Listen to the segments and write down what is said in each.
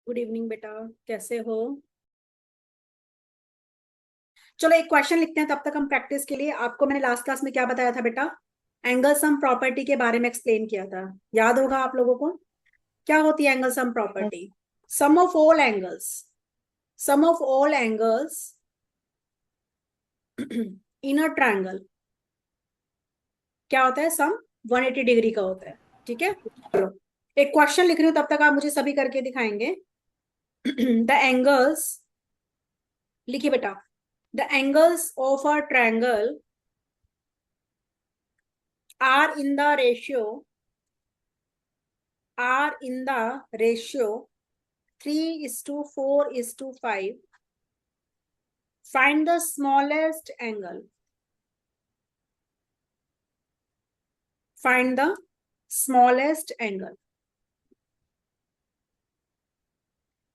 Good evening बेटा, कैसे हो? चलो एक क्वेश्चन लिखते हैं, तब तक हम प्रैक्टिस के लिए। आपको मैंने लास्ट क्लास में क्या बताया था बेटा? एंगल सम प्रॉपर्टी के बारे में एक्सप्लेन किया था, याद होगा आप लोगों को? क्या होती है angle sum Yes, property? Sum of all angles, sum of all angles in a triangle क्या होता है? सम 180 डिग्री का होता है। ठीक है, चलो एक क्वेश्चन लिख रही हूँ, तब तक आप मुझे सभी करके दिखाएंगे। द एंगल्स, लिखिए बेटा। The angles of a triangle are in the ratio are in the ratio 3:4:5. Find the smallest angle. Find the smallest angle.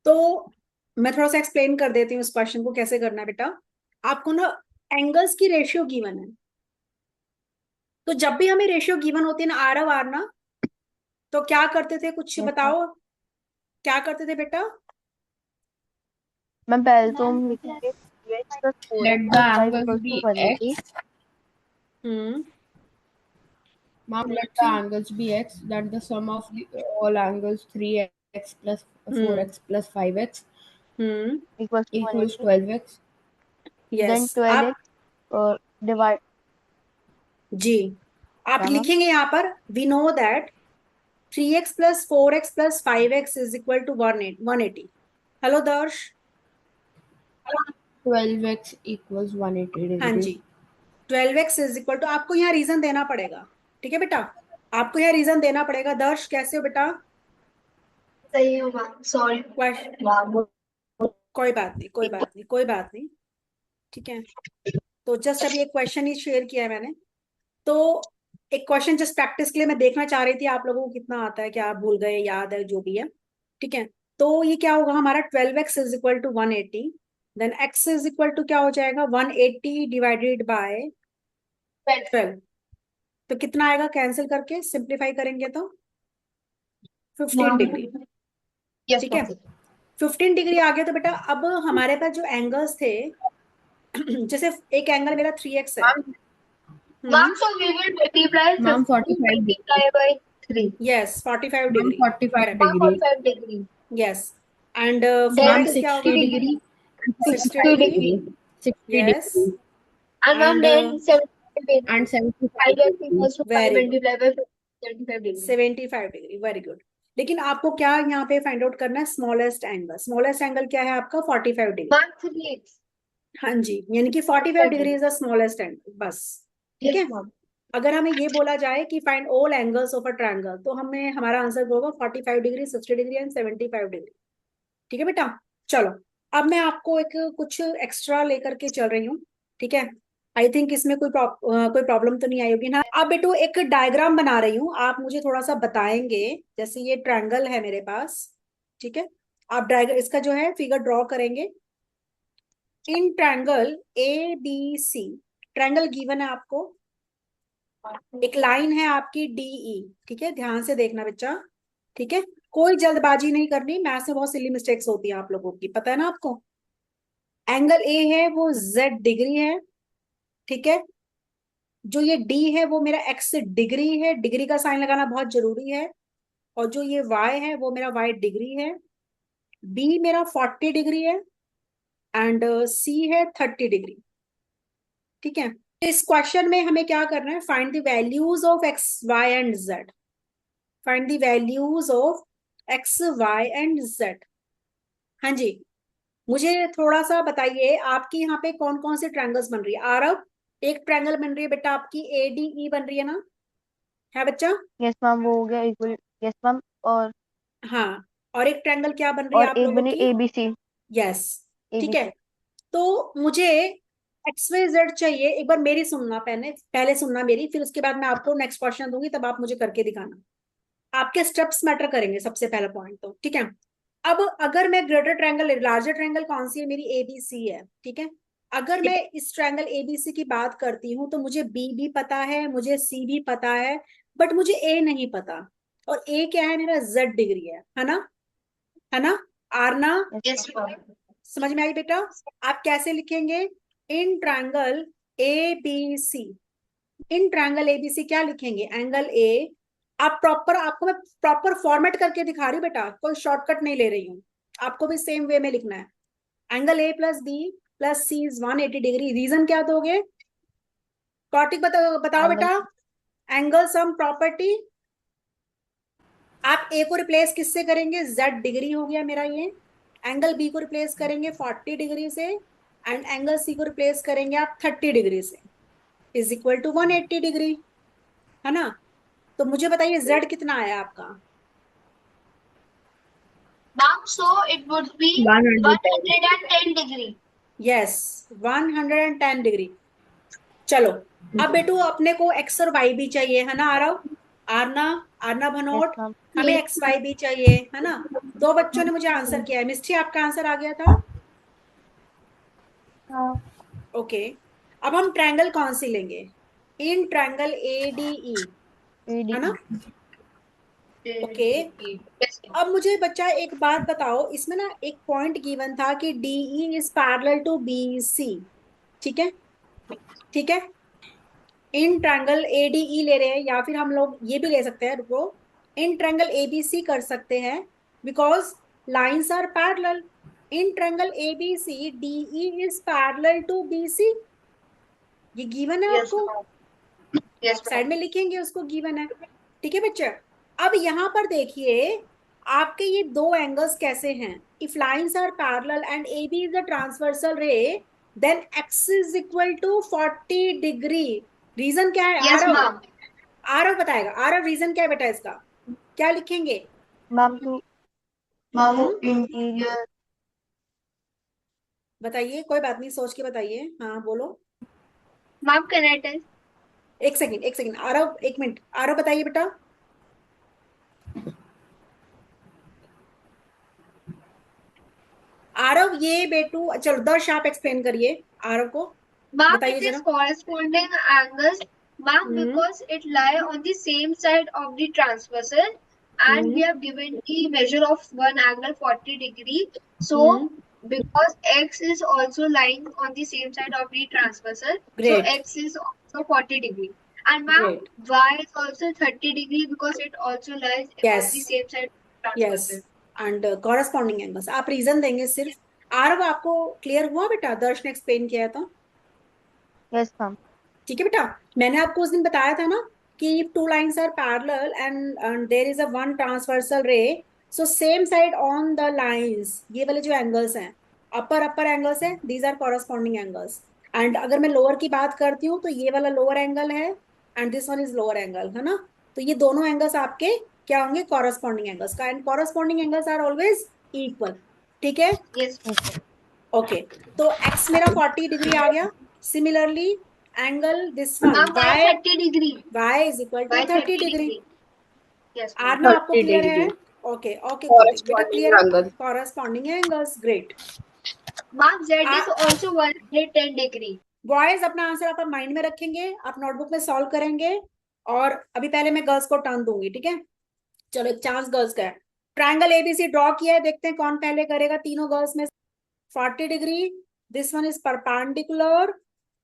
तो मैं थोड़ा सा एक्सप्लेन कर देती हूँ इस क्वेश्चन को कैसे करना है बेटा। आपको ना एंगल्स की रेशियो गिवन है, तो जब भी हमें रेशियो गिवन होती है ना, आर आर ना, तो क्या करते थे, कुछ yes, ma'am. बताओ, क्या करते थे बेटा? मैम पहले तो हम लिखेंगे 3x plus 4x Let the plus 5 angles equals to be 180. x. Hmm Mom, let the ठीक। angles be x. That the sum of all angles 3x plus hmm 4x plus 5x hmm Equals to equals 180. 12x. Then yes आप 12x divide. जी, आप क्या ma'am? लिखेंगे यहाँ पर, we know that 3x plus 4x plus 5x is equal to 180। Hello Darsh. 12x equals 180 हाँ degree. जी, 12x is equal to, आपको यहाँ रीजन देना पड़ेगा। ठीक है बेटा, आपको यहाँ रीजन देना पड़ेगा। दर्श कैसे हो बेटा? सही हो मैम, सॉरी क्वेश्चन, मैम। कोई बात नहीं, कोई बात नहीं, कोई बात नहीं। ठीक है, तो जस्ट अभी एक क्वेश्चन ही शेयर किया है मैंने। तो एक क्वेश्चन जस्ट प्रैक्टिस के लिए मैं देखना चाह रही थी आप लोगों को कितना आता है, क्या आप भूल गए, याद है, जो भी है। ठीक है, तो ये क्या होगा हमारा? 12x is equal to 180। Then x is equal to क्या हो जाएगा? 180 डिवाइडेड बाय 12। तो कितना आएगा कैंसिल करके, सिंप्लीफाई करेंगे तो 15 डिग्री। यस ठीक है, मैम। 15 डिग्री आ गया। तो बेटा अब हमारे पास जो एंगल्स थे, जैसे एक एंगल मेरा 3x है। Mom, hmm ma'am so we will multiply ma'am 15 45 degree. Multiply by 3। Yes, 45 degree. Ma'am 45 correct. Ma'am degree. 45 degree. Yes, and four then Ma'am X क्या होगा? 60 degree and 60 60 degree degree. degree. 60 yes, degree and ma'am and then 75 degree. and 75 5 X degree. Equals to 5 very good, multiply by 75 degree. 75 degree, very good. लेकिन आपको क्या यहाँ पे find out करना है? Smallest angle. Smallest angle क्या है आपका? 45 डिग्री। मैम 3x हाँ जी, यानी कि 45 degree is the smallest angle, बस। ठीक यस है, मैम। अगर हमें ये बोला जाए कि find all angles of a triangle, तो हमें हमारा आंसर होगा 45 डिग्री, 60 डिग्री एंड 75 डिग्री। ठीक है बेटा, चलो अब मैं आपको एक कुछ एक्स्ट्रा लेकर के चल रही हूँ। ठीक है, आई थिंक इसमें कोई प्रॉब्लम तो नहीं आई होगी ना। अब बेटू एक डायग्राम बना रही हूँ, आप मुझे थोड़ा सा बताएंगे। जैसे ये ट्रायंगल है मेरे पास, ठीक है, आप डायग्राम इसका जो है फिगर ड्रॉ करेंगे। In triangle A B C, triangle given है आपको, एक लाइन है आपकी डीई। ठीक है, ध्यान से देखना बच्चा। ठीक है, कोई जल्दबाजी नहीं करनी, मैथ्स में बहुत सिली मिस्टेक्स होती है आप लोगों की, पता है ना आपको। एंगल ए है वो जेड डिग्री है। ठीक है, जो ये डी है वो मेरा एक्स डिग्री है, डिग्री का साइन लगाना बहुत जरूरी है। और जो ये वाई है वो मेरा वाई डिग्री है। बी मेरा 40 डिग्री है, एंड सी है 30 डिग्री। ठीक है, तो इस क्वेश्चन में हमें क्या करना है? Find the values of X Y and Z. Find the values of X Y and Z. हाँ जी, मुझे थोड़ा सा बताइए, आपकी यहाँ पे कौन कौन से ट्रायंगल्स बन रही है? आरव, एक ट्रायंगल बन रही है बेटा आपकी एडीई बन रही है ना? है बच्चा? यस मैम, वो हो गया इक्वल। Yes ma'am. और हाँ, और एक ट्रायंगल क्या बन रही है और आप एक लोगों बनी की? ABC। यस, ठीक है। ABC। तो मुझे एक्स वाई जेड चाहिए। एक बार मेरी सुनना, पहले पहले सुनना मेरी, फिर उसके बाद मैं आपको नेक्स्ट क्वेश्चन दूंगी, तब आप मुझे करके दिखाना। आपके स्टेप्स मैटर करेंगे, सबसे पहला पॉइंट तो ठीक है। अब अगर मैं ग्रेटर ट्रायंगल, लार्जर ट्रायंगल कौन सी है? मेरी एबीसी है। ठीक है, अगर मैं इस ट्रायंगल एबीसी की बात करती हूँ, तो मुझे बी भी पता है, मुझे सी भी पता है, बट मुझे ए नहीं पता। और ए क्या है? मेरा जेड डिग्री है ना, है ना? Aarna Yes, ma'am. समझ में आई बेटा? आप कैसे लिखेंगे? In triangle A B C, in triangle ABC क्या लिखेंगे? एंगल ए, आप प्रॉपर, आपको मैं प्रॉपर फॉर्मेट करके दिखा रही हूँ बेटा, कोई शॉर्टकट नहीं ले रही हूँ, आपको भी सेम वे में लिखना है। Angle A plus B plus C is 180 degree. Reason क्या दोगे? कॉटिक बताओ बेटा। एंगल सम प्रॉपर्टी, आप ए को रिप्लेस किससे करेंगे? z डिग्री हो गया मेरा ये। एंगल बी को रिप्लेस करेंगे 40 डिग्री से, एंड एंगल सी को रिप्लेस करेंगे आप 30 डिग्री से, इज इक्वल टू 180 डिग्री, है ना? तो मुझे बताइए z कितना आया आपका? Ma'am, so it would be 110 degree. Yes, 110 degree. चलो अब बेटू अपने को एक्स और वाई भी चाहिए, है ना आरव? आरना, आरना भनोट, ma'am. हमें एक्स वाई भी चाहिए, है ना? दो बच्चों ने मुझे आंसर किया है। मिस्टी आपका आंसर आ गया था? ओके, अब हम ट्रायंगल कौन सी लेंगे? इन ट्रायंगल एडीई, है ना? Okay, Yes, ma'am. अब मुझे बच्चा एक बात बताओ, इसमें ना एक पॉइंट गिवन था कि DE is parallel to BC, ठीक है? ठीक है, इन ट्रायंगल एडीई ले रहे हैं, या फिर हम लोग ये भी ले सकते हैं, रुको, इन ट्रायंगल एबीसी कर सकते हैं, because lines are parallel. In triangle ABC DE is parallel to BC, ये गिवन है Yes, आपको, ma'am. Yes, ma'am. साइड में लिखेंगे उसको, गिवन है। ठीक है बच्चे, अब यहां पर देखिए आपके ये दो एंगल्स कैसे हैं। If lines are parallel and A B is a transversal ray, then x is equal to 40 degree. Reason क्या है Yes, आरव? ma'am. आरव बताएगा। आरव रीजन क्या है बेटा इसका? क्या लिखेंगे? Ma'am, to Ma'am, interior. बताइए, कोई बात नहीं, सोच के बताइए। हाँ बोलो। ma'am, can I tell? एक सेकंड, एक सेकंड आरव, एक मिनट आरव बताइए बेटा। आरव ये बेटू, चलो दर्श आप एक्सप्लेन करिए आरव को, Ma'am, बताइए it is जरा। corresponding angles, ma'am, because it lie on the same side of the transversal, and we have given the measure of one angle 40 degree. So, because x is also lying on the same side of the transversal, so Great. x is also 40 degree. And ma'am, Great. y is also 30 degree because it also lies Yes. on the same side of the yes, transversal. And corresponding angles. आप reason देंगे सिर्फ। आरव आपको clear हुआ बेटा? दर्श ने explain किया है तो Yes, ma'am. ठीक है बेटा। मैंने आपको उस दिन बताया था ना कि two lines are parallel and there is a one transversal ray, so same side on the lines, ये वाले जो एंगल्स हैं, अपर अपर एंगल्स हैं, these are corresponding angles. And अगर मैं लोअर की बात करती हूँ तो ये वाला लोअर एंगल है and this one is lower angle, है ना? तो ये दोनों एंगल्स आपके क्या होंगे? कॉरेस्पॉन्डिंग एंगल्स का, and corresponding angles are always equal. ठीक है, Yes. ओके। तो एक्स मेरा 40 डिग्री आ गया। Similarly angle this one Ma'am, y y, 30 degree. y is equal to Y 30 degree. degree. Yes, ma'am. Aarna आपको 30 क्लियर है? degree. ओके ओके, बेटा Corresponding clear है? angle. Corresponding angles, great. Ma'am, z is also 110 degree. Boys अपना answer आप mind में रखेंगे, आप notebook में सॉल्व करेंगे, और अभी पहले मैं गर्ल्स को टर्न दूंगी, ठीक है? चलो एक चांस गर्ल्स का है। ट्रायंगल एबीसी ड्रॉ किया है, देखते हैं कौन पहले करेगा तीनों गर्ल्स में। 40 degree, this one is perpendicular,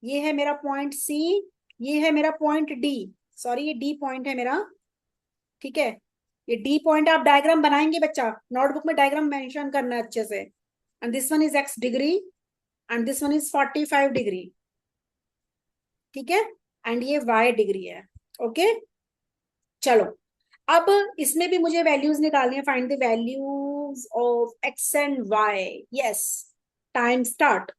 ये है मेरा पॉइंट सी, ये है मेरा पॉइंट डी, सॉरी ये डी पॉइंट है मेरा, ठीक है? ये डी पॉइंट आप डायग्राम बनाएंगे बच्चा, नोटबुक में डायग्राम मेंशन करना है अच्छे से। And this one is x degree and this one is 45 degree, ठीक है? एंड ये y डिग्री है, ओके? चलो अब इसमें भी मुझे वैल्यूज निकालनी है। Find the values of x and y। Yes, time start.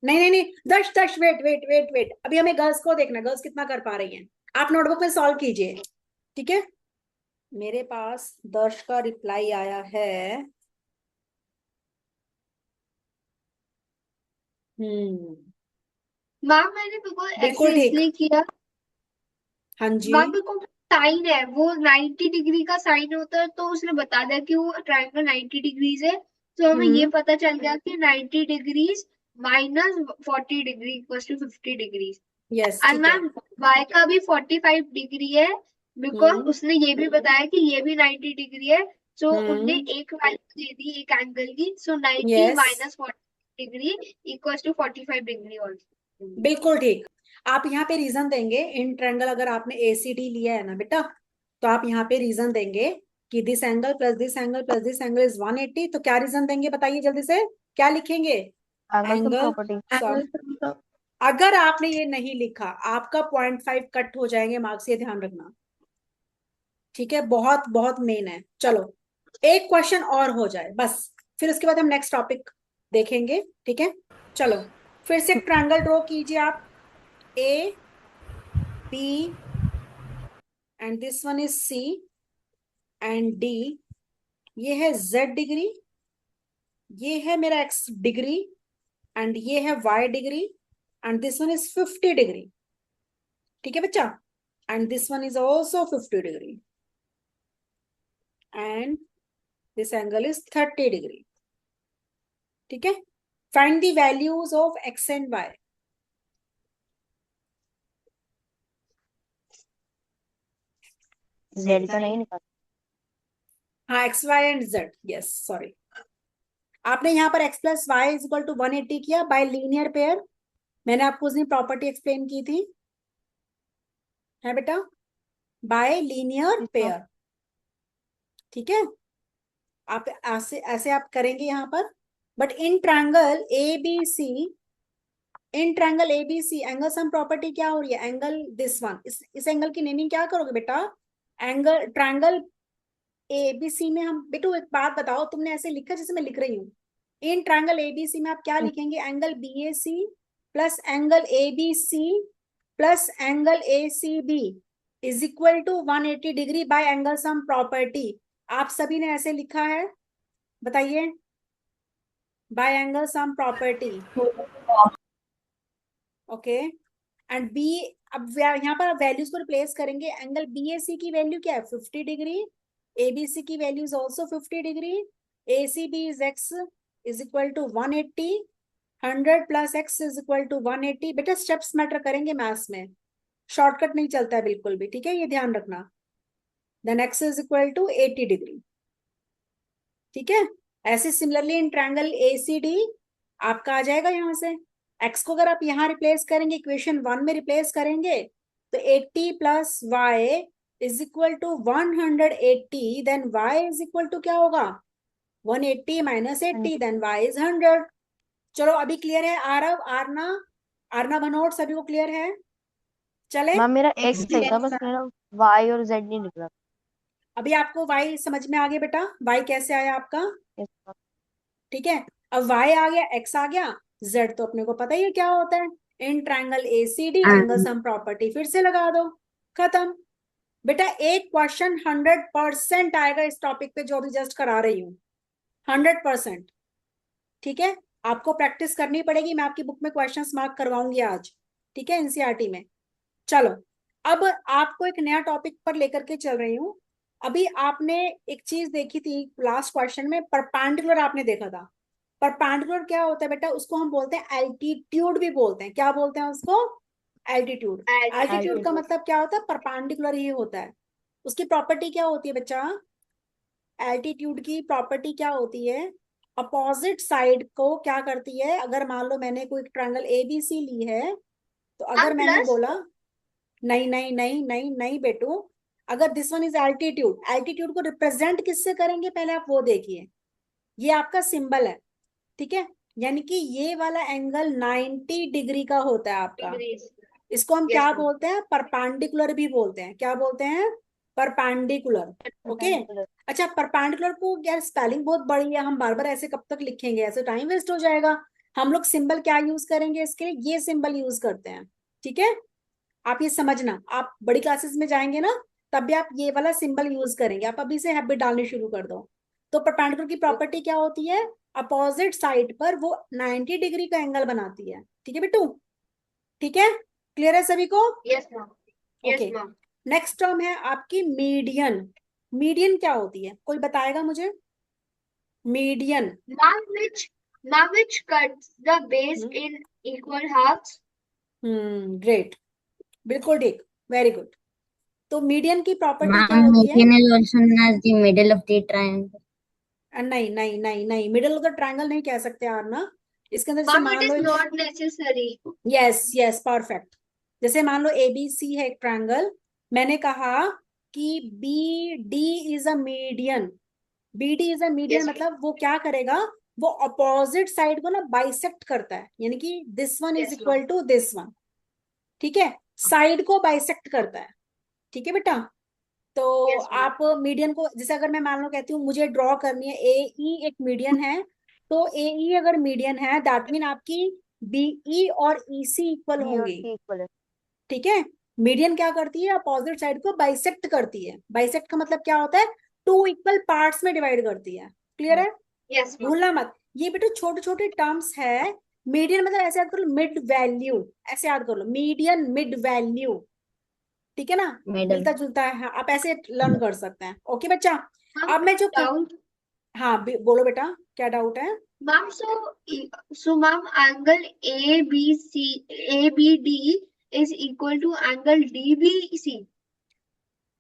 नहीं नहीं नहीं, दर्श दर्श, वेट वेट वेट वेट, अभी हमें गर्ल्स को देखना, गर्ल्स कितना कर पा रही हैं। आप नोटबुक में सॉल्व कीजिए, ठीक है? मेरे पास दर्श का रिप्लाई आया है। मैम मैंने बिल्कुल बिल्कुल ऐसे ठीक। इसलिए किया, हाँ जी, मैम बिल्कुल साइन है वो 90 डिग्री का साइन होता है, तो उसने बता दिया कि वो ट्रायंगल 90 डिग्रीज है, तो हमें ये पता चल गया कि 90 degrees minus 40 degree equal to 50 degrees. Yes and ठीक है। मैम y का भी 45 डिग्री है, बिकॉज उसने ये भी बताया कि ये भी 90 डिग्री है, सो उनने एक वैल्यू दे दी एक एंगल की, so 90 yes minus 40 degree equals to 45 degree also. बिल्कुल ठीक। आप यहाँ पे रीजन देंगे इन ट्रायंगल, अगर आपने एसीडी लिया है ना बेटा, तो आप यहाँ पे रीजन देंगे कि this angle plus this angle plus this angle is 180। तो क्या रीजन देंगे बताइए जल्दी से, क्या लिखेंगे? Angle sum angle property. अगर आपने ये नहीं लिखा आपका 0.5 कट हो जाएंगे मार्क्स, ये ध्यान रखना, ठीक है? बहुत बहुत मेन है। चलो एक क्वेश्चन और हो जाए बस, फिर उसके बाद हम नेक्स्ट टॉपिक देखेंगे, ठीक है? चलो फिर से ट्रायंगल ड्रॉ कीजिए आप, A B and this one is C and D. ये है z डिग्री, ये है मेरा x डिग्री एंड ये है y degree and this one is 50 degree, ठीक है बच्चा? And this one is also 50 degree and this angle is 30 degree, ठीक है? Find the values of x and y। Z का नहीं निकाला। हाँ X Y and Z, yes sorry. आपने यहाँ पर x plus Y is equal to 180 किया बाय लीनियर पेयर। मैंने आपको उसने प्रॉपर्टी एक्सप्लेन की थी, है बेटा? बाय लीनियर पेयर, ठीक है? आप ऐसे ऐसे आप करेंगे यहाँ पर। But in triangle A B C, in triangle A B C angle sum property क्या हो रही है? एंगल दिस वन, इस एंगल की नेमिंग क्या करोगे बेटा? Angle triangle A B C में हम, बेटू एक बात बताओ, तुमने ऐसे लिखा जैसे मैं लिख रही हूँ। इन ट्रायंगल ए बी सी में आप क्या लिखेंगे? Angle B A C plus angle A B C plus angle A C B is equal to 180 degree by angle sum property. आप सभी ने ऐसे लिखा है, बताइए, by angle sum property, okay? And B, अब यहाँ पर आप वैल्यूज को रिप्लेस करेंगे। एंगल बी ए सी की वैल्यू क्या है? 50 डिग्री। ए बी सी की value is also 50 degree. A C B is X is equal to 180, 100 plus X is equal to 180। बेटा स्टेप्स मैटर करेंगे मैथ्स में, शॉर्टकट नहीं चलता है बिल्कुल भी, ठीक है? ये ध्यान रखना। Then x is equal to 80 degree, ठीक है? ऐसे similarly in triangle A C D आपका आ जाएगा यहाँ से। एक्स को अगर आप यहाँ रिप्लेस करेंगे, इक्वेशन 1 में रिप्लेस करेंगे, तो 80 plus Y is equal to 180, then Y is equal to क्या होगा? 180 माइनस 80, देन वाई इज 100। चलो अभी क्लियर है? आरव, आरना, आरना भनोट, सभी को क्लियर है? चले मैम मेरा एक्स सही था, बस मेरा वाई और जेड नहीं निकला। अभी आपको वाई समझ में आ गया बेटा? वाई कैसे आया आपका? Yes, ma'am. ठीक है, अब वाई आ गया, एक्स आ गया, जेड तो अपने को पता ही है क्या होता है। In triangle ACD angle sum property फिर से लगा दो, खत्म। बेटा एक क्वेश्चन 100% आएगा इस टॉपिक पे जो अभी जस्ट करा रही हूँ, 100%, ठीक है? आपको प्रैक्टिस करनी पड़ेगी, मैं आपकी बुक में क्वेश्चंस मार्क करवाऊंगी आज, ठीक है, एनसीईआरटी में। चलो अब आपको एक नया टॉपिक पर लेकर के चल रही हूँ। अभी आपने एक चीज देखी थी लास्ट क्वेश्चन में, परपेंडिकुलर आपने देखा था। परपेंडिकुलर क्या होता है बेटा? उसको हम बोलते हैं एल्टीट्यूड भी बोलते हैं। क्या बोलते हैं उसको? एल्टीट्यूड। एल्टीट्यूड का मतलब क्या होता है? परपेंडिकुलर ही होता है। उसकी प्रॉपर्टी क्या होती है बच्चा? एल्टीट्यूड की प्रॉपर्टी क्या होती है? अपोजिट साइड को क्या करती है? अगर मान लो मैंने कोई ट्रायंगल एबीसी ली है, तो अगर मैंने बोला, नहीं नहीं नहीं नहीं नहीं बेटू, अगर this one is altitude, altitude को रिप्रेजेंट किससे करेंगे पहले आप वो देखिए। ये आपका सिंबल है, ठीक है? यानी कि ये वाला एंगल 90 डिग्री का होता है आपका। इसको हम क्या बोलते हैं? परपेंडिकुलर भी बोलते हैं। क्या बोलते हैं? Perpendicular, okay? अच्छा, परपेंडिकुलर को यार स्पेलिंग बहुत बड़ी है, हम बार बार ऐसे कब तक लिखेंगे? ऐसे टाइम वेस्ट हो जाएगा। हम लोग सिंबल क्या यूज करेंगे इसके लिए? ये सिंबल यूज करते हैं, ठीक है? आप ये समझना, आप बड़ी क्लासेस में जाएंगे ना, तब भी आप ये वाला सिंबल यूज करेंगे। आप अभी से हैबिट डालनी शुरू कर दो। तो परपेंडिकुलर की प्रॉपर्टी क्या होती है? अपोजिट साइड पर वो 90 डिग्री का एंगल बनाती है, ठीक है बेटू? ठीक है, क्लियर है सभी को? Yes ma'am, yes okay, ma'am. Next term है आपकी मीडियन। मीडियन क्या होती है? कोई बताएगा मुझे? Median Ma'am, which cuts the base in equal halves. Great, बिल्कुल ठीक, वेरी गुड। तो मीडियन की प्रॉपर्टी क्या Ma'am, होती है? median is also known as the middle of the triangle. नहीं नहीं नहीं नहीं, मिडिल ऑफ द ट्रायंगल नहीं कह सकते यार ना। इसके अंदर जैसे Mom, मान it लो is एक, not necessary. Yes yes perfect, जैसे मान लो ABC है एक ट्रायंगल, मैंने कहा कि BD is a median, BD is a median, Yes, मतलब वो क्या करेगा, वो अपोजिट साइड को ना बाइसेक्ट करता है, यानी कि this one is yes, equal to this one, ठीक है, साइड को बाइसेक्ट करता है, ठीक है बेटा। तो yes, ma'am. आप मीडियन को, जैसे अगर मैं मान लो कहती हूँ मुझे ड्रॉ करनी है AE एक मीडियन है, तो AE अगर मीडियन है दैट मीन आपकी BE और EC इक्वल बी और होंगी, सी इक्वल है। ठीक है। मीडियन क्या करती है, अपोजिट साइड को बाइसेक्ट करती है, बाइसेक्ट का मतलब क्या होता है, टू इक्वल पार्ट्स में डिवाइड करती है, क्लियर है, Yes, ma'am. भूलना मत। ये बेटा छोटे छोटे टर्म्स है, मीडियन मतलब ऐसे याद कर लो, मिड वैल्यू, ऐसे याद कर लो, मीडियन मिड वैल्यू, ठीक है ना, Middle. मिलता जुलता है, आप ऐसे लर्न कर सकते हैं, ओके बच्चा। Ma'am, अब मैं जो doubt. हाँ बोलो बेटा, क्या डाउट है? Ma'am, so ma'am, angle ABD is equal to angle DBC.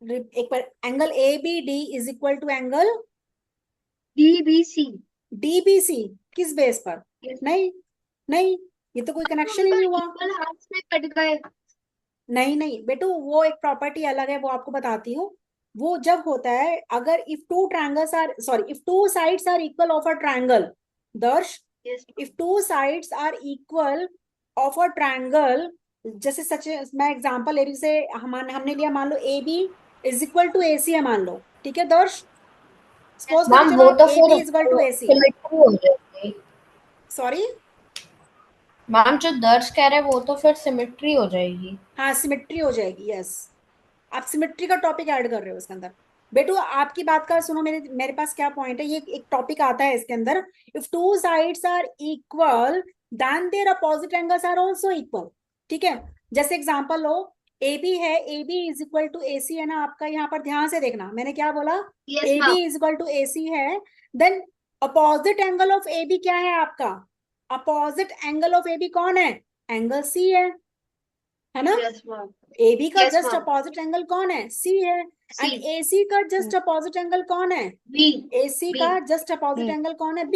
एक बार, angle ABD is equal to angle DBC. DBC, किस बेस पर? Yes. नहीं नहीं, ये तो कोई कनेक्शन ही उनका नहीं हुआ। equal halves में कट गए. नहीं नहीं बेटू, वो एक प्रॉपर्टी अलग है, वो आपको बताती हूँ। वो जब होता है अगर if two triangles are, sorry, if two sides are equal of a triangle, Darsh, Yes. If two sides are equal of a triangle, जैसे सच, मैं एग्जांपल ले रही हूँ, से हमने लिया, मान लो AB is equal to AC है, मान लो, ठीक है दर्श, सपोज करके मैम चलो वो आप तो AB फिर is equal to AC, symmetry हो जाएगी। सॉरी, मैम जो दर्श कह रहे हैं वो तो फिर सिमेट्री हो जाएगी। हाँ सिमेट्री हो जाएगी, यस, आप सिमेट्री का टॉपिक ऐड कर रहे हो इसके अंदर। बेटू आपकी बात का सुनो, मेरे मेरे पास क्या पॉइंट है, ये एक टॉपिक आता है इसके अंदर, if two sides are equal then their opposite angles are also equal, ठीक है। जैसे एग्जांपल लो, AB है, AB is equal to AC है ना आपका, यहाँ पर ध्यान से देखना, मैंने क्या बोला, Yes, AB ma'am. Is equal to AC है, then opposite angle of AB क्या है आपका, अपोजिट एंगल ऑफ AB कौन है, एंगल C है ना, Yes, ma'am. AB का Yes, just ma'am. Opposite angle कौन है, C है, एंड C. AC का जस्ट अपोजिट एंगल कौन है, B. AC B. का जस्ट अपोजिट बी एंगल कौन है, B।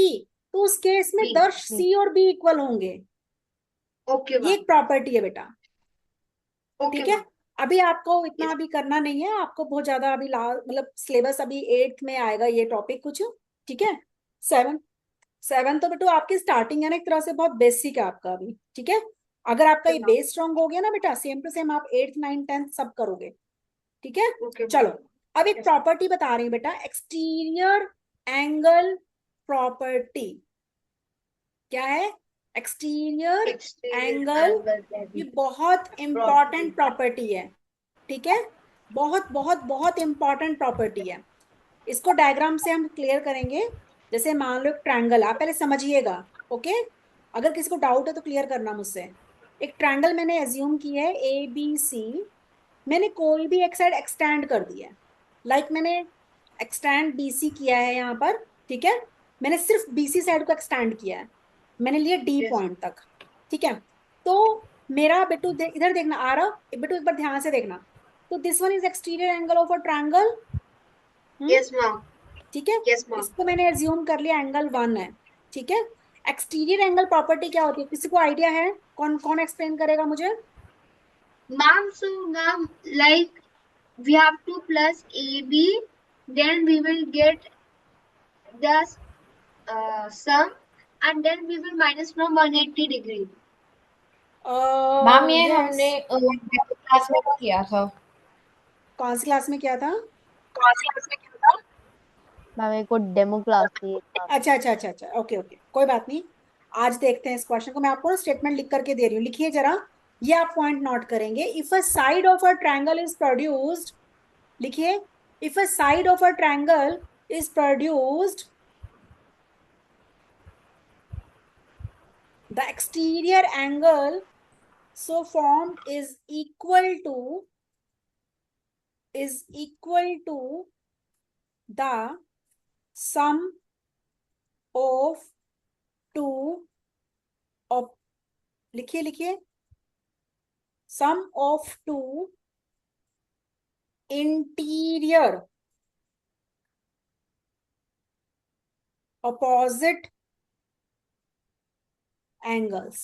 तो उस केस में B. दर्श बी C और B इक्वल होंगे, Okay, ये ma'am. एक प्रॉपर्टी है बेटा, Okay, ठीक है। ma'am. अभी आपको इतना Yes. अभी करना नहीं है, आपको बहुत ज्यादा अभी मतलब सिलेबस अभी 8th में आएगा ये टॉपिक कुछ, ठीक है। 7 तो बेटू आपकी स्टार्टिंग है ना, एक तरह से बहुत बेसिक है आपका अभी, ठीक है। अगर आपका Okay, ये ma'am. बेस स्ट्रॉन्ग हो गया ना बेटा, सेम टू सेम आप 8th 9th 10th सब करोगे, ठीक है। Okay, ma'am. चलो, अब एक Yes. प्रॉपर्टी बता रही हूँ बेटा, एक्सटीरियर एंगल प्रॉपर्टी, क्या है, एक्सटीरियर Exterior एंगल, angle ये बहुत इंपॉर्टेंट प्रॉपर्टी है, ठीक है, बहुत बहुत बहुत इंपॉर्टेंट प्रॉपर्टी है। इसको डायग्राम से हम क्लियर करेंगे। जैसे मान लो एक ट्रायंगल, आप पहले समझिएगा, ओके, अगर किसी को डाउट है तो क्लियर करना मुझसे। एक ट्रायंगल मैंने एज्यूम की है ABC, मैंने कोई भी एक साइड एक्सटेंड कर दिया है, मैंने एक्सटेंड BC किया है यहाँ पर, ठीक है, मैंने सिर्फ BC साइड को एक्सटेंड किया है, मैंने लिया D Yes. पॉइंट तक, ठीक है। तो मेरा बेटू इधर देखना आ रहा, बेटू एक बार ध्यान से देखना, तो this one is exterior angle of a triangle, Yes, ma'am. ठीक है, Yes, ma'am. इसको मैंने एज्यूम कर लिया एंगल 1 है, ठीक है। एक्सटीरियर एंगल प्रॉपर्टी क्या होती है, किसी को आइडिया है, कौन कौन एक्सप्लेन करेगा मुझे? Ma'am, so ma'am, like we have to plus AB, then we will get the sum, and then we will minus from 180 degree. Ma'am ये यस, हमने क्लास में किया था। कौन सी क्लास में किया था? मैम एक को डेमो क्लास थी एक क्लास। अच्छा अच्छा अच्छा अच्छा, ओके ओके, कोई बात नहीं, आज देखते हैं इस क्वेश्चन को। मैं आपको ना स्टेटमेंट लिख करके दे रही हूँ, लिखिए जरा, ये आप पॉइंट नोट करेंगे। If a side of a triangle is produced, लिखिए, if a side of a triangle is produced, the exterior angle so formed is equal to the sum of two of, लिखिए लिखिए, sum of two interior opposite angles।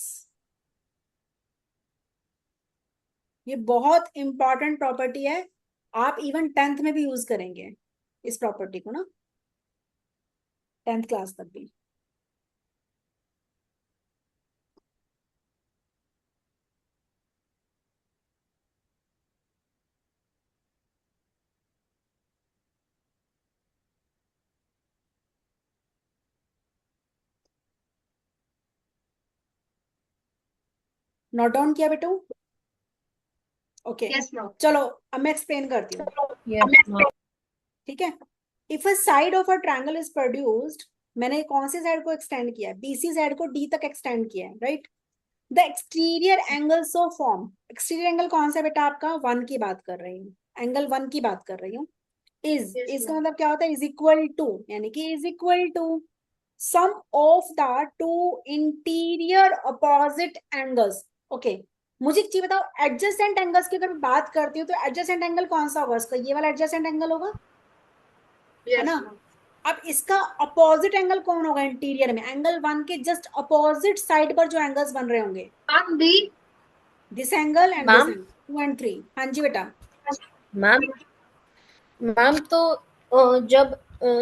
ये बहुत important property है, आप even 10th में भी use करेंगे इस प्रॉपर्टी को ना, 10th क्लास तक भी। नोट डाउन किया बेटू? Okay Yes, ma'am. चलो अब मैं एक्सप्लेन करती हूँ, Yes, ma'am. ठीक है। If a side of a triangle is produced, मैंने कौन सी साइड को एक्सटेंड किया है, बीसी साइड को डी तक एक्सटेंड किया है, right. The exterior angle so form, exterior angle कौन सा बेटा आपका, 1 की बात कर रही हूँ, एंगल 1 की बात कर रही हूँ। इज, Yes, इसका ma'am. मतलब क्या होता है, इज इक्वल टू, यानी कि is equal to sum of the two interior opposite angles. Okay, मुझे एक चीज बताओ, एडजेसेंट एंगल्स की अगर मैं बात करती हूँ तो एडजेसेंट एंगल कौन सा होगा, इसका ये वाला एडजेसेंट एंगल होगा, है Yes, ना। ma'am. अब इसका अपोजिट एंगल कौन होगा इंटीरियर में, एंगल 1 के जस्ट अपोजिट साइड पर जो एंगल्स बन रहे होंगे, Ma'am, B. This angle and this ma'am angle, 2 and 3। हाँ जी बेटा। मैम मैम तो जब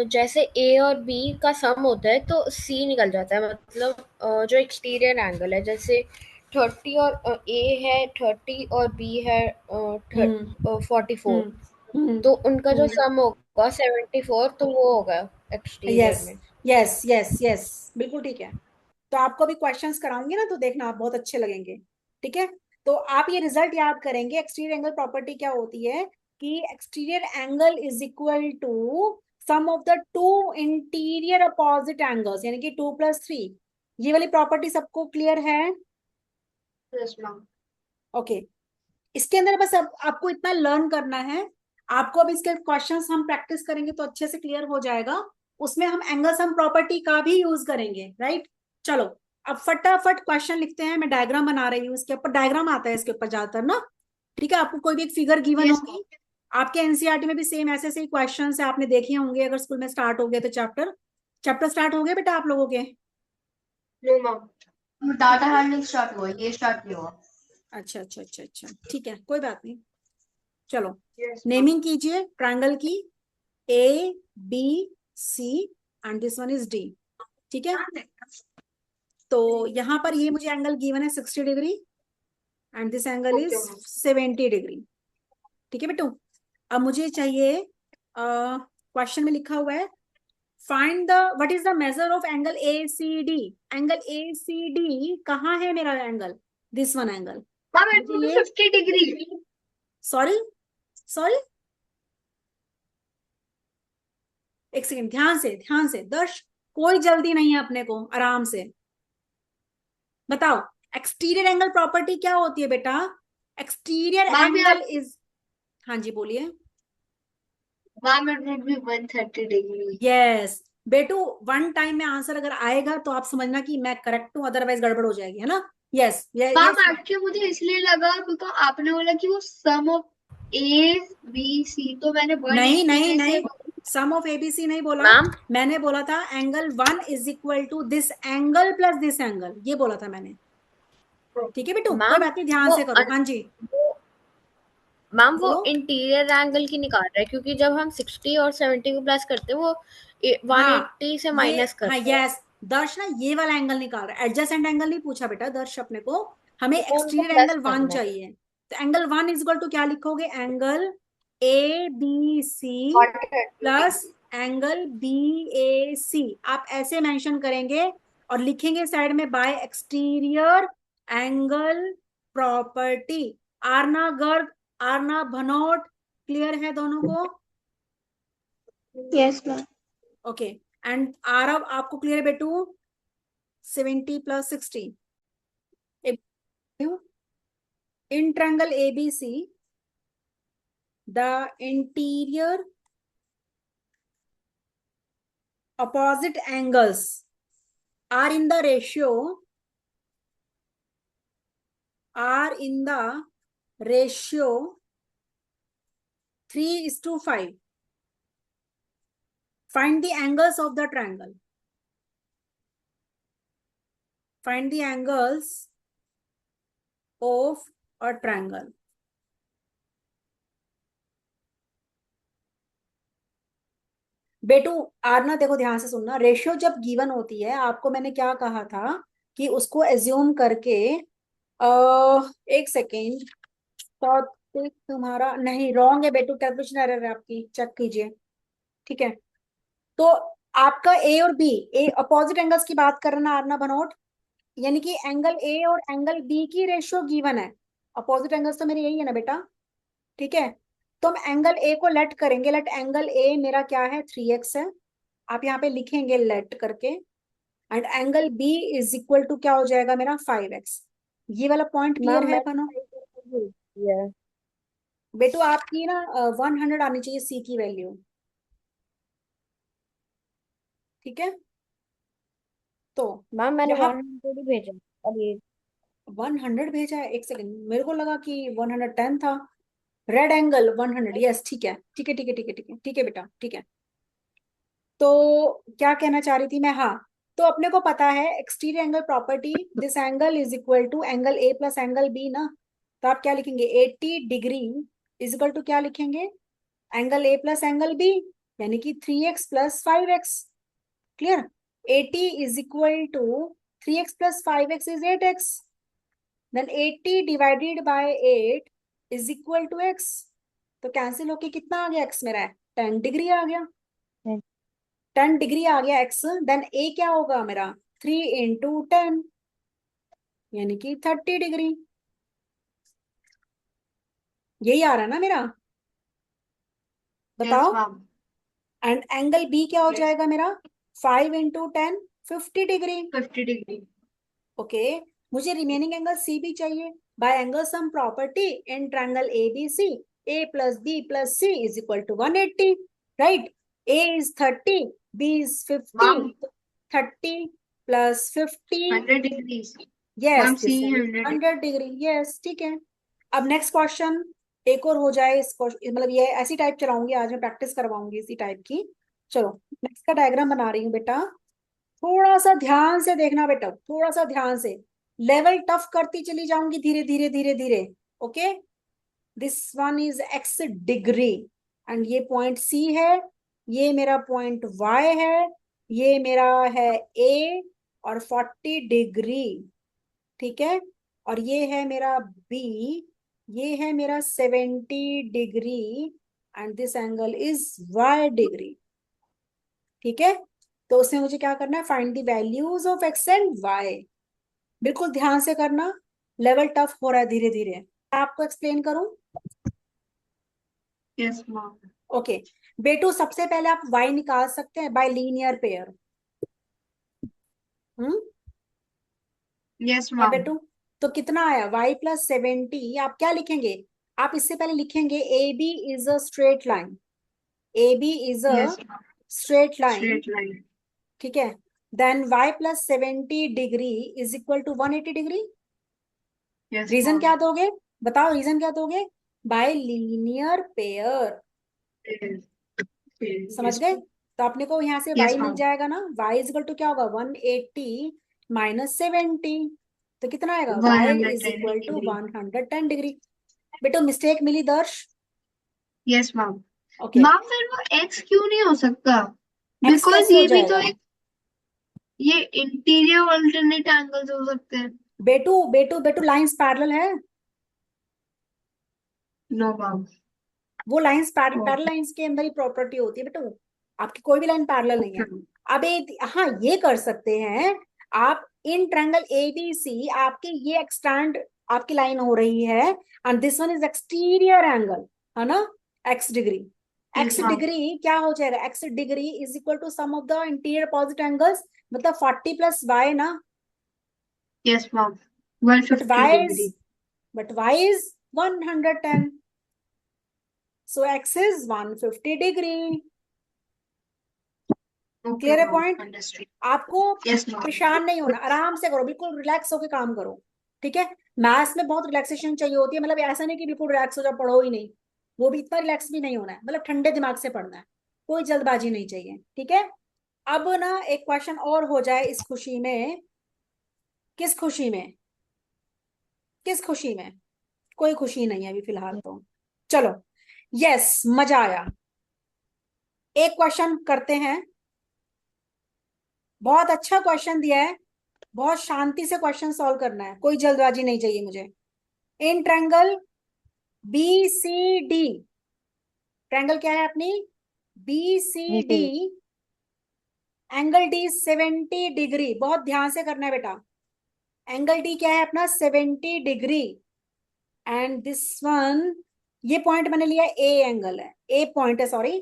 जैसे ए और बी का सम होता है तो सी निकल जाता है, मतलब जो एक्सटीरियर एंगल है, जैसे 30 और ए है 30 और बी है 44, तो उनका जो सम होगा 74, तो वो होगा एक्सटीरियर यस में। यस यस यस, बिल्कुल ठीक है। तो आपको भी क्वेश्चंस कराऊंगी ना, तो देखना आप बहुत अच्छे लगेंगे, ठीक है। तो आप ये रिजल्ट याद करेंगे, एक्सटीरियर एंगल प्रॉपर्टी क्या होती है कि exterior angle is equal to sum of the two interior opposite angles, यानी कि 2 + 3। ये वाली प्रॉपर्टी सबको क्लियर है? Yes, ma'am. ओके, इसके अंदर बस अब आपको इतना लर्न करना है, आपको अब इसके क्वेश्चंस हम प्रैक्टिस करेंगे तो अच्छे से क्लियर हो जाएगा, उसमें हम एंगल सम प्रॉपर्टी का भी यूज करेंगे, राइट। चलो अब फटाफट क्वेश्चन लिखते हैं, मैं डायग्राम बना रही हूँ, इसके ऊपर डायग्राम आता है इसके ऊपर ज्यादातर ना, ठीक है। आपको कोई भी एक फिगर गिवन Yes, होगी, आपके एनसीईआरटी में भी सेम ऐसे ऐसे क्वेश्चन है, आपने देखे होंगे अगर स्कूल में स्टार्ट हो गया तो चैप्टर चैप्टर स्टार्ट हो गए बेटा आप लोगों के? no, ma'am. Data handling start हुआ, ये स्टार्ट नहीं हुआ। अच्छा अच्छा अच्छा अच्छा, ठीक है, कोई बात नहीं। चलो Yes, ma'am. नेमिंग कीजिए ट्रायंगल की, A B C and this one is D, ठीक है। तो यहाँ पर ये मुझे एंगल गिवन है 60 degree and this angle is Okay, ma'am. 70 degree, ठीक है बेटू। अब मुझे चाहिए, क्वेश्चन में लिखा हुआ है find the what is the measure of angle A C D. Angle A C D कहाँ है मेरा angle, this one angle, Ma'am, it will be 50 degree. Sorry sorry, एक सेकंड, ध्यान से दर्श, कोई जल्दी नहीं है अपने को, आराम से बताओ। एक्सटीरियर एंगल प्रॉपर्टी क्या होती है बेटा, एक्सटीरियर Ma'am, एंगल इज, हाँ जी बोलिए। Ma'am, it would be 130 degree. Yes बेटू, 1 टाइम में आंसर अगर आएगा तो आप समझना कि मैं करेक्ट हूं, अदरवाइज गड़बड़ हो जाएगी, है ना। यस मैम एक्चुअली मुझे इसलिए लगा बिकॉज आपने बोला कि वो सम ऑफ ए बी सी, तो मैंने नहीं 180 नहीं में नहीं, से सम ऑफ एबीसी नहीं बोला, मैम मैंने बोला था angle 1 is equal to this angle plus this angle, ये बोला था मैंने, ठीक है बेटू, कोई मैम बात नहीं, ध्यान वो से करो। हाँ जी मैम वो बोलो। इंटीरियर एंगल की निकाल रहा है, क्योंकि जब हम 60 और 70 को प्लस करते हैं वो हाँ 180 से ये, माइनस हाँ करते हैं। यस दर्श ना, ये वाला एंगल निकाल रहा है, एडजेसेंट एंगल नहीं पूछा बेटा दर्श अपने को, हमें तो उनको एक्सटीरियर प्लस एंगल 1 करना है। चाहिए। तो एंगल 1 इज इक्वल टू क्या लिखोगे, angle A B C 130 plus angle B A C, आप ऐसे मेंशन करेंगे और लिखेंगे साइड में by exterior angle property. Aarna Garg, Aarna Bhanot, clear है दोनों को? Yes ma'am. Okay and Aarav आपको क्लियर है बेटू, 70 + 60 in triangle ABC the interior opposite angles are in the ratio 3 3:5. Find the angles of the triangle. Find the angles of a triangle. बेटू आरना देखो ध्यान से सुनना, रेशियो जब गिवन होती है आपको मैंने क्या कहा था कि उसको एज्यूम करके एक सेकेंड, टॉपिक तुम्हारा नहीं रॉन्ग है बेटू, कैलकुलेशन एरर है आपकी, चेक कीजिए। ठीक है, तो आपका ए और बी, ए अपोजिट एंगल्स की बात कर रहे ना आरना भनोट, यानी कि एंगल ए और एंगल बी की रेशियो गिवन है। अपोजिट एंगल्स तो मेरे यही है ना बेटा। ठीक है, तो हम एंगल ए को लेट करेंगे, लेट एंगल ए मेरा क्या है 3x है, आप यहाँ पे लिखेंगे लेट करके, and angle B is equal to क्या हो जाएगा मेरा 5x। ये वाला पॉइंट क्लियर है बनो बेटू? आपकी ना 100 आनी चाहिए सी की वैल्यू। ठीक है, तो मैम मैंने यहाँ 100 ही भेजा अभी। 100 भेजा है, एक सेकंड, मेरे को लगा कि 110 था। रेड एंगल 100, यस ठीक है ठीक है ठीक है ठीक है ठीक है ठीक है बेटा, ठीक है। तो क्या कहना चाह रही थी मैं, हाँ, तो अपने को पता है exterior angle property, this angle is equal to angle A plus angle B ना, तो आप क्या लिखेंगे 80 डिग्री इज इक्वल टू क्या लिखेंगे, angle A plus angle B, यानी कि 3x plus 5x। Clear? 80 is equal to 3x plus 5x is 8x, then 80 divided by 8 is equal to x। तो कैंसिल होके कितना आ गया x मेरा है 10 डिग्री आ गया, 10 डिग्री आ गया x, देन a क्या होगा मेरा 3 इंटू 10 यानी कि 30 डिग्री। यही आ रहा है ना मेरा, बताओ। एंड एंगल बी क्या हो जाएगा मेरा 5 इंटू 10 50 डिग्री। 50 डिग्री। ओके, मुझे रिमेनिंग एंगल सी भी चाहिए। By angle sum property in triangle A B C, a plus B plus C is equal to 180, right? a is 30, b is 50, 30 plus 50 100 degree. Yes, C 100 degree, yes ठीक है। अब next question एक और हो जाए, इस मतलब ये ऐसी टाइप चलाऊंगी आज, मैं प्रैक्टिस करवाऊंगी इसी टाइप की। चलो नेक्स्ट का डायग्राम बना रही हूँ बेटा, थोड़ा सा ध्यान से देखना बेटा, थोड़ा सा ध्यान से, लेवल टफ करती चली जाऊंगी धीरे धीरे धीरे धीरे। Okay, this one is x degree and ये पॉइंट C है, ये मेरा पॉइंट Y है, ये मेरा है A और 40 डिग्री। ठीक है, और ये है मेरा B, ये है मेरा 70 degree and this angle is Y degree. ठीक है, तो उसमें मुझे क्या करना है, find the values of x and y। बिल्कुल ध्यान से करना, लेवल टफ हो रहा है धीरे धीरे। आपको एक्सप्लेन करूं? Yes ma'am. ओके बेटू, सबसे पहले आप y निकाल सकते हैं बाय लीनियर पेयर। यस है मैम। बेटू, तो कितना आया y प्लस 70, आप क्या लिखेंगे, आप इससे पहले लिखेंगे A B is a straight line, A B is a yes straight line. Straight line. ठीक है, then y plus 70 degree is equal to 180 degree. Yes reason क्या दोगे, बताओ रीजन क्या दोगे, बाय लीनियर पेयर। समझ गए? तो अपने को यहाँ से Yes, y मिल ma'am. जाएगा ना, y इज इक्वल टू क्या होगा 180 माइनस 70, तो कितना आएगा y is 110 equal to degree. 110 degree. बेटो मिस्टेक मिली Darsh? Yes ma'am. Okay, ma'am फिर वो x क्यों नहीं हो सकता? x बिकॉज कैसे हो ये भी तो जाएगा? एक, ये इंटीरियर ऑल्टरनेट एंगल्स हो सकते हैं। बेटू बेटू बेटू लाइंस पैरेलल है, नो मैम। वो लाइंस पैरेलल लाइंस के अंदर ही प्रॉपर्टी होती है बेटू, आपकी कोई भी लाइन पैरेलल नहीं है। अब हाँ ये कर सकते हैं आप, इन ट्रायंगल ABC आपके ये एक्सटेंड आपकी लाइन हो रही है and this one is exterior angle, है ना, x डिग्री। x डिग्री क्या हो जाएगा, x degree is equal to sum of the interior opposite angles, मतलब 40 प्लस y ना। Yes ma'am. 150 degree. but y is 110, so x is 150 degree. Clear है point? आपको परेशान नहीं होना, आराम से करो, बिल्कुल रिलैक्स होकर काम करो। ठीक है, मैथ्स में बहुत रिलैक्सेशन चाहिए होती है, मतलब ऐसा नहीं कि बिल्कुल रिलैक्स हो जाओ पढ़ो ही नहीं। वो भी इतना रिलैक्स भी नहीं होना है, मतलब ठंडे दिमाग से पढ़ना है, कोई जल्दबाजी नहीं चाहिए, ठीक है। अब ना एक क्वेश्चन और हो जाए इस खुशी में, किस खुशी में, किस खुशी में, कोई खुशी नहीं है अभी फिलहाल तो, चलो। यस, मजा आया। एक क्वेश्चन करते हैं, बहुत अच्छा क्वेश्चन दिया है, बहुत शांति से क्वेश्चन सॉल्व करना है, कोई जल्दबाजी नहीं चाहिए मुझे। In triangle B C D, triangle क्या है अपनी, B C D, angle D 70 degree, बहुत ध्यान से करना है बेटा। एंगल डी क्या है अपना, 70 डिग्री, एंड दिस वन, ये पॉइंट मैंने लिया ए एंगल है, ए पॉइंट है sorry,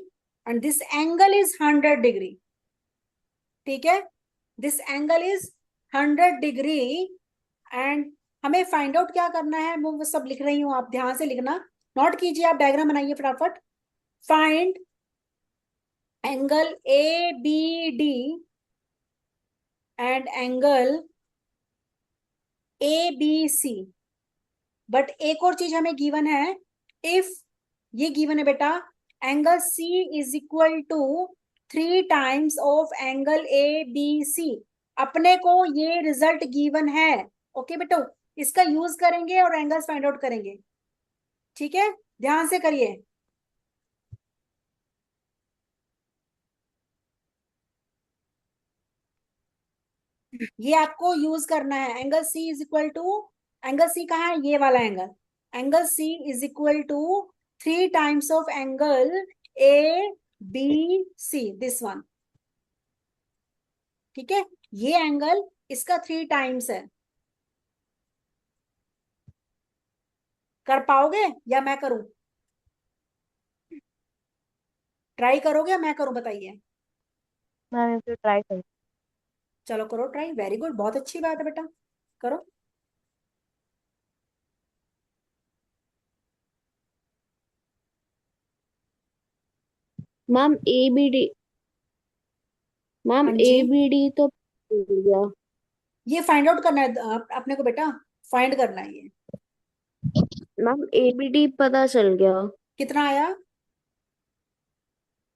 and this angle is 100 degree, ठीक है, this angle is 100 degree, and हमें फाइंड आउट क्या करना है, मैं वो सब लिख रही हूं, आप ध्यान से लिखना, नोट कीजिए, आप डायग्राम बनाइए फटाफट। Find angle A B D and angle A B C, but एक और चीज हमें गिवन है, इफ ये गिवन है बेटा, angle C is equal to 3 times of angle A B C, अपने को ये रिजल्ट गिवन है, ओके बेटो, इसका यूज करेंगे और एंगल्स फाइंड आउट करेंगे, ठीक है, ध्यान से करिए। ये आपको यूज करना है, angle C is equal to, angle C कहाँ है, ये वाला angle, angle C is equal to 3 times of angle A B C, this one, ठीक है, ये एंगल इसका 3 टाइम्स है। कर पाओगे या मैं करूं, ट्राई करोगे या मैं करूं, बताइए। मैम इसे ट्राई करें। चलो करो ट्राई, वेरी गुड, बहुत अच्छी बात है बेटा, करो। Ma'am A B D, ma'am हाँ ए जी, बी डी तो भूल गया। ये फाइंड आउट करना है अपने को बेटा, फाइंड करना है ये, मैम ए बी डी पता चल गया। कितना आया,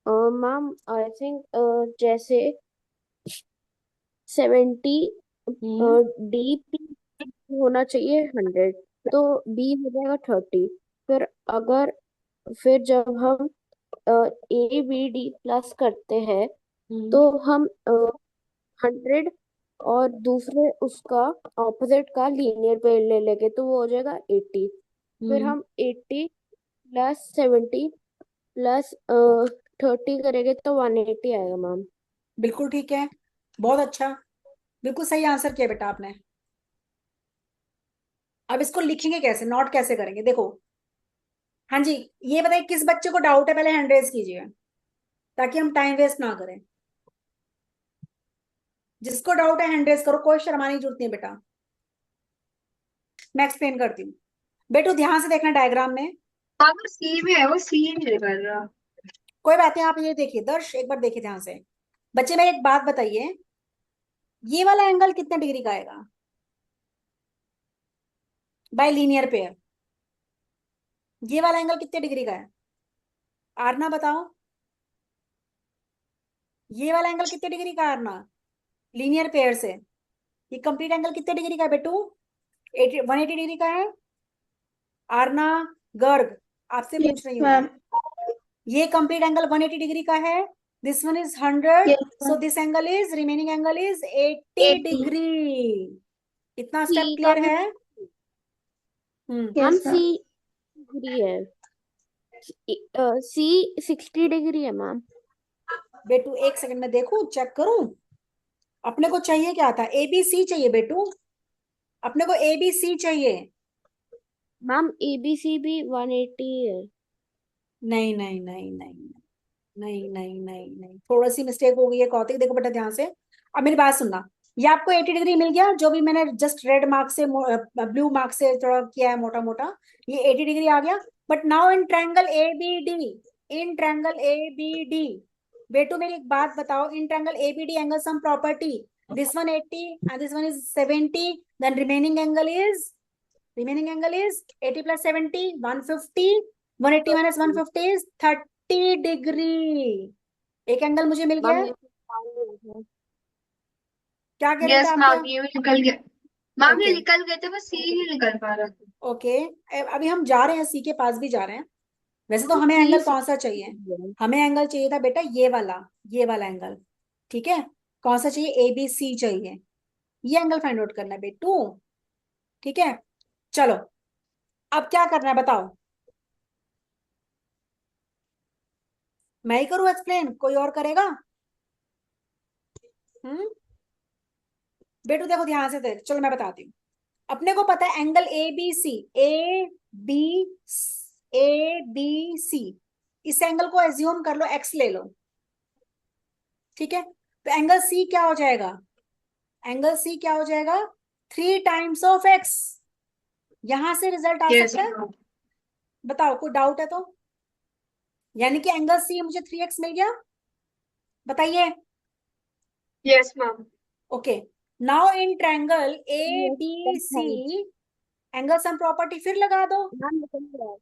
मैम आई थिंक जैसे 70 डी होना चाहिए 100, तो बी हो जाएगा 30। फिर अगर, फिर जब हम ए बी डी प्लस करते हैं तो हम 100 और दूसरे उसका ऑपोजिट का लीनियर पेयर ले लेंगे तो वो हो जाएगा 80। फिर हम 80 प्लस 70 प्लस 30 करेंगे तो 180 आएगा मैम। बिल्कुल ठीक है, बहुत अच्छा, बिल्कुल सही आंसर किया बेटा आपने। अब इसको लिखेंगे कैसे, नोट कैसे करेंगे, देखो। हाँ जी, ये बताइए किस बच्चे को डाउट है, पहले हैंड रेज कीजिए ताकि हम टाइम वेस्ट ना करें। जिसको डाउट है हैंड रेज करो, कोई शर्माने की जरूरत नहीं है बेटा, मैं एक्सप्लेन करती हूँ। बेटू ध्यान से देखना डायग्राम में, हाँ वो सी में है, वो सी नहीं कर रहा। कोई बात नहीं, आप ये देखिए दर्श, एक बार देखिए ध्यान से। बच्चे मेरे एक बात बताइए, ये वाला एंगल कितने डिग्री का आएगा बाय लीनियर पेयर, ये वाला एंगल कितने डिग्री का है, आरना बताओ, ये वाला एंगल कितने डिग्री का है आरना, लीनियर पेयर से ये कंप्लीट एंगल कितने डिग्री का है बेटू, 180 डिग्री का है। आरना, गर्ग, आपसे पूछ रही हूँ मैं, ये कंप्लीट एंगल 180 डिग्री का है, this one is 100, so this angle is, remaining angle is 80 degree. इतना स्टेप सी का क्लियर भी है। मैम सी डिग्री है, सी 60 डिग्री है मैम। बेटू एक सेकंड में देखूं, चेक करूं, अपने को चाहिए क्या था, एबीसी चाहिए बेटू, अपने को एबीसी चाहिए। मैम एबीसी भी 180 है। नहीं नहीं नहीं नहीं नहीं नहीं नहीं नहीं, थोड़ी सी मिस्टेक हो गई है कौतिक, देखो बेटा ध्यान से, अब मेरी बात सुनना, ये आपको 80 डिग्री मिल गया, जो भी मैंने जस्ट रेड मार्क से ब्लू मार्क से थोड़ा किया है मोटा मोटा, ये 80 डिग्री आ गया। But now in triangle A B D, in triangle A B D, बेटू मेरी एक बात बताओ, in triangle A B D angle sum property, this one 80 and this one is 70, then remaining angle is 80 plus 70 150, 180 minus 150 is 30 degree. एक angle मुझे मिल गया ma'am है। ये मान लीजिए। क्या कह रहे यस थे मैम, आपके? ये भी निकल गया मैम, ये ओके निकल गए थे, बस सी ही नहीं निकल पा रहा था। ओके, अभी हम जा रहे हैं, सी के पास भी जा रहे हैं। वैसे तो हमें एंगल कौन सा चाहिए? हमें एंगल चाहिए था बेटा ये वाला एंगल। ठीक है, कौन सा चाहिए? ABC चाहिए। ये एंगल फाइंड आउट करना है बेटू। ठीक है, चलो अब क्या करना है बताओ। मैं ही करूँ एक्सप्लेन, कोई और करेगा? बेटू देखो ध्यान से देख, चलो मैं बताती हूँ। अपने को पता है एंगल ABC, ABC, इस एंगल को एज्यूम कर लो, एक्स ले लो। ठीक है, तो एंगल C क्या हो जाएगा? एंगल C क्या हो जाएगा? 3 टाइम्स ऑफ एक्स। यहां से रिजल्ट आ यस सकता है? मैम, बताओ, कोई डाउट है तो? यानी कि एंगल C मुझे 3x मिल गया, बताइए। Yes ma'am, okay, now in triangle ABC, angle sum property फिर लगा दो। मैम निकल गया।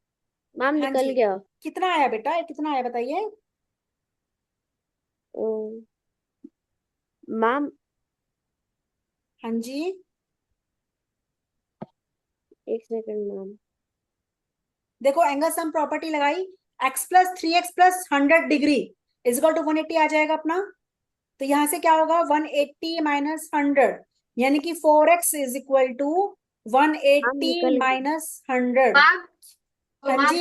मैम हाँ निकल जी, गया। कितना आया बेटा, ये कितना आया बताइए? मैम हाँ जी, एक सेकंड मैम। देखो एंगल सम प्रॉपर्टी लगाई, x plus 3x plus 100 degree is equal to 180 आ जाएगा अपना। तो यहां से क्या होगा? 180 माइनस 100, यानी कि 4x is equal to ma'am 180 निकल गया। माइनस 100। मैम, हाँ मैम जी,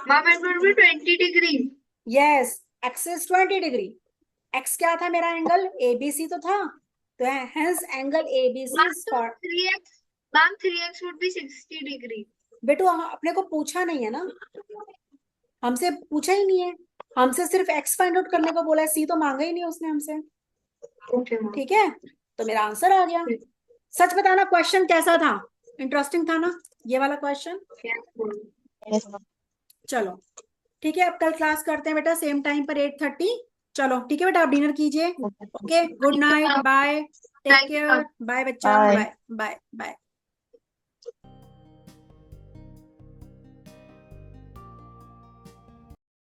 ma'am it will be 20 degree. Yes, x is 20 degree. x क्या था मेरा एंगल? ABC तो था, तो hence angle ABC ma'am is तो 3x, ma'am 3x would be 60 degree. बेटू अपने को पूछा नहीं है ना, हमसे पूछा ही नहीं है, हमसे सिर्फ x फाइंड आउट करने को बोला है, C तो मांगा ही नहीं उसने हमसे। ओके मैम, ठीक है, तो मेरा आंसर आ गया। सच बताना, क्वेश्चन कैसा था? इंटरेस्टिंग था ना ये वाला क्वेश्चन? Yes ma'am. चलो ठीक है, अब कल क्लास करते हैं बेटा सेम टाइम पर 8:30। चलो ठीक है बेटा, आप डिनर कीजिए। Okay, good night, bye, take thank you care, ma'am. Bye बच्चा, बाय। Bye bye bye.